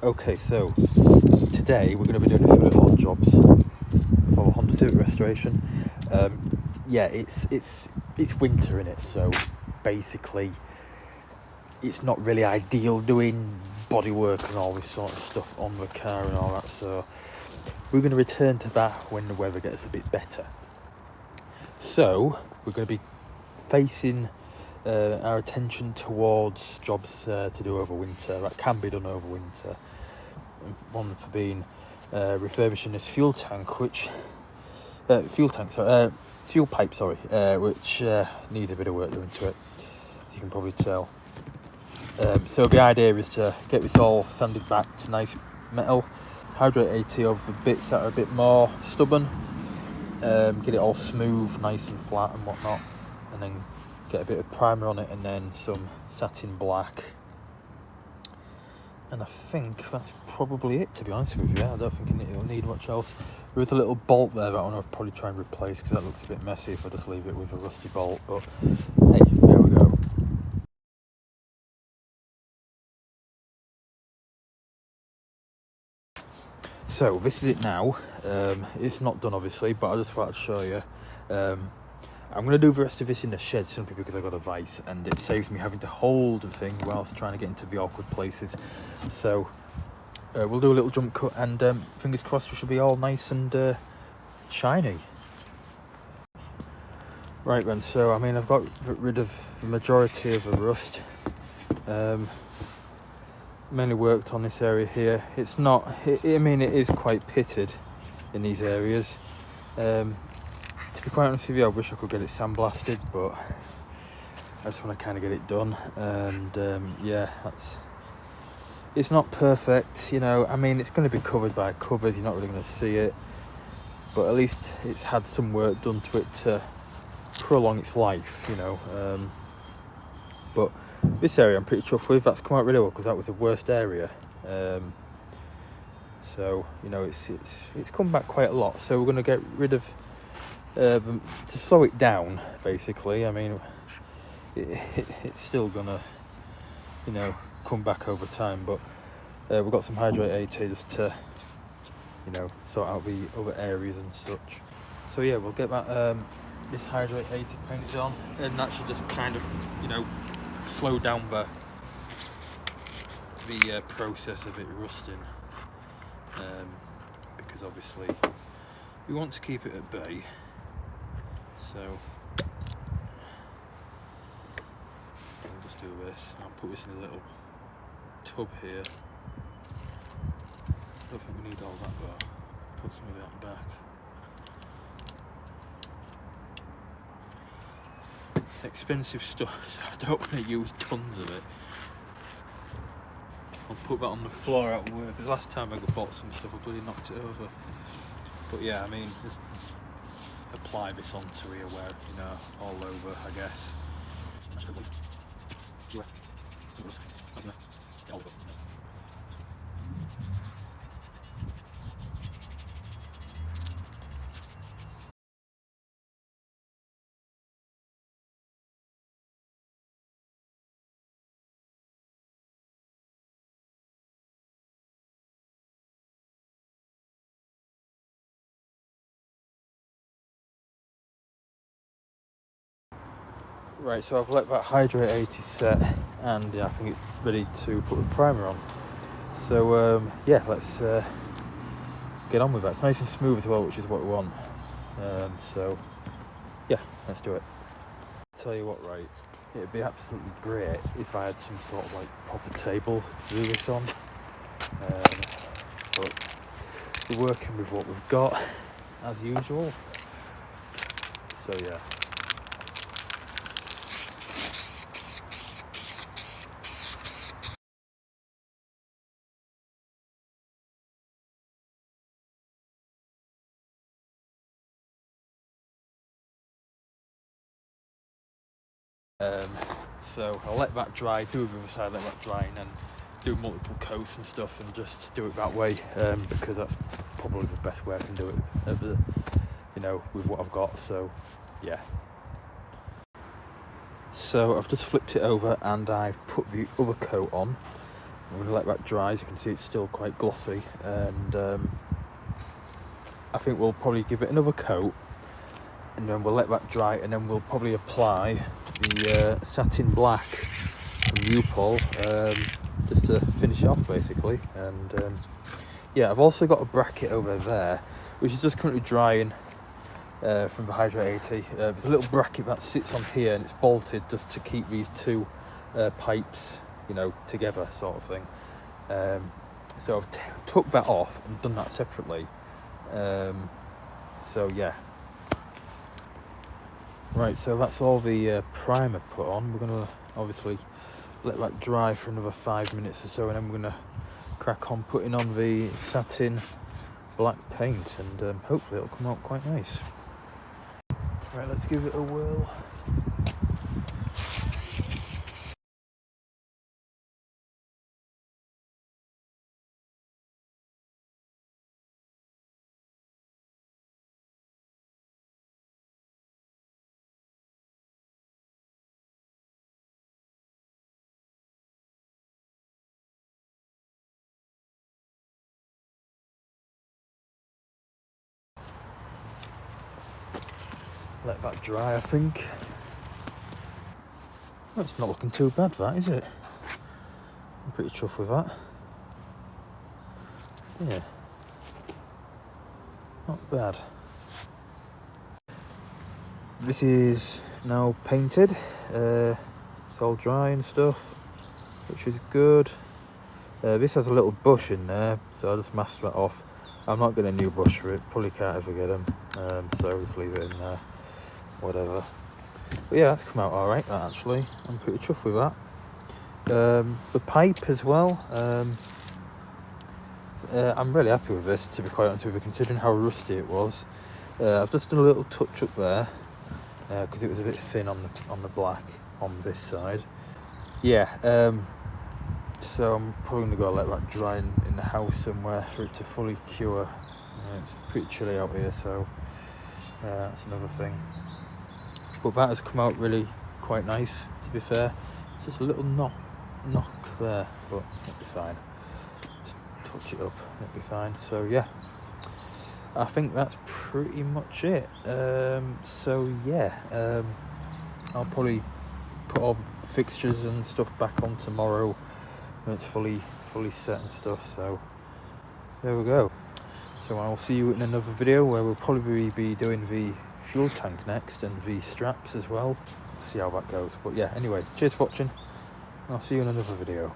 Okay, so today we're going to be doing a few little odd jobs for Honda Civic restoration. Yeah, it's winter in it, so basically it's not really ideal doing bodywork and all this sort of stuff on the car and all that. So we're going to return to that when the weather gets a bit better. So we're going to be facing our attention towards jobs to do over winter that can be done over winter. One for being refurbishing this fuel pipe, which needs a bit of work doing to it, as you can probably tell. So the idea is to get this all sanded back to nice metal, hydrate 80 of the bits that are a bit more stubborn, get it all smooth, nice and flat and whatnot, and then get a bit of primer on it, and then some satin black. And I think that's probably it, to be honest with you. I don't think it'll need much else. There is a little bolt there that I want to probably try and replace, because that looks a bit messy if I just leave it with a rusty bolt, but hey, there we go. So this is it now. It's not done obviously, but I just thought I'd show you. I'm going to do the rest of this in the shed simply because I got a vice, and it saves me having to hold the thing whilst trying to get into the awkward places. So we'll do a little jump cut, and fingers crossed we should be all nice and shiny. Right then, so I mean I've got rid of the majority of the rust. Mainly worked on this area here. It's not, I mean it is quite pitted in these areas. To be quite honest with you, I wish I could get it sandblasted, but I just want to kind of get it done. And yeah, it's not perfect, you know. I mean, it's going to be covered by covers, you're not really going to see it, but at least it's had some work done to it to prolong its life, you know. But this area I'm pretty chuffed with. That's come out really well, because that was the worst area. So you know, it's come back quite a lot. So we're going to get rid of to slow it down, basically. I mean, it's still gonna, you know, come back over time, but we've got some hydrate 80 just to, you know, sort out the other areas and such. So yeah, we'll get that this hydrate 80 painted on, and that should just kind of, you know, slow down the process of it rusting, because obviously we want to keep it at bay. So I'll just do this. I'll put this in a little tub here. I don't think we need all that though. Put some of that back. It's expensive stuff, so I don't want to use tons of it. I'll put that on the floor at work, because last time I bought some stuff I bloody knocked it over. But yeah, I mean, just apply this onto here where, you know, all over, I guess. Right, so I've let that hydrate 80 set, and yeah, I think it's ready to put the primer on. So yeah, let's get on with that. It's nice and smooth as well, which is what we want. So yeah, let's do it. Tell you what, right, it'd be absolutely great if I had some sort of like proper table to do this on, but we're working with what we've got as usual. So yeah. So I'll let that dry, do the other side, let that dry, and then do multiple coats and stuff, and just do it that way, because that's probably the best way I can do it, you know, with what I've got. So yeah. So I've just flipped it over and I've put the other coat on. I'm going to let that dry. As you can see, it's still quite glossy, and I think we'll probably give it another coat, and then we'll let that dry, and then we'll probably apply the satin black from U-Pol, just to finish it off basically. And yeah, I've also got a bracket over there which is just currently drying from the Hydro 80. There's a little bracket that sits on here, and it's bolted just to keep these two pipes, you know, together, sort of thing. So I've took that off and done that separately. So yeah. Right, so that's all the primer put on. We're going to obviously let that dry for another 5 minutes or so, and then we're going to crack on putting on the satin black paint, and hopefully it'll come out quite nice. Right, let's give it a whirl. Let that dry, I think. Well, it's not looking too bad, that, is it? I'm pretty chuffed with that. Yeah. Not bad. This is now painted. It's all dry and stuff, which is good. This has a little bush in there, so I'll just mask that off. I'm not getting a new bush for it, probably can't ever get them, so I'll just leave it in there, whatever. But yeah, that's come out alright, that actually. I'm pretty chuffed with that. The pipe as well, I'm really happy with this, to be quite honest with you, considering how rusty it was. I've just done a little touch up there, because it was a bit thin on the black on this side. Yeah, so I'm probably going to go let that dry in the house somewhere for it to fully cure. It's pretty chilly out here, so that's another thing. But that has come out really quite nice, to be fair. It's just a little knock there, but it'll be fine. Just touch it up, it'll be fine. So yeah, I think that's pretty much it. So yeah, I'll probably put all the fixtures and stuff back on tomorrow when it's fully set and stuff. So there we go. So I'll see you in another video where we'll probably be doing the fuel tank next and the straps as well. See how that goes. But yeah, anyway, cheers for watching. I'll see you in another video.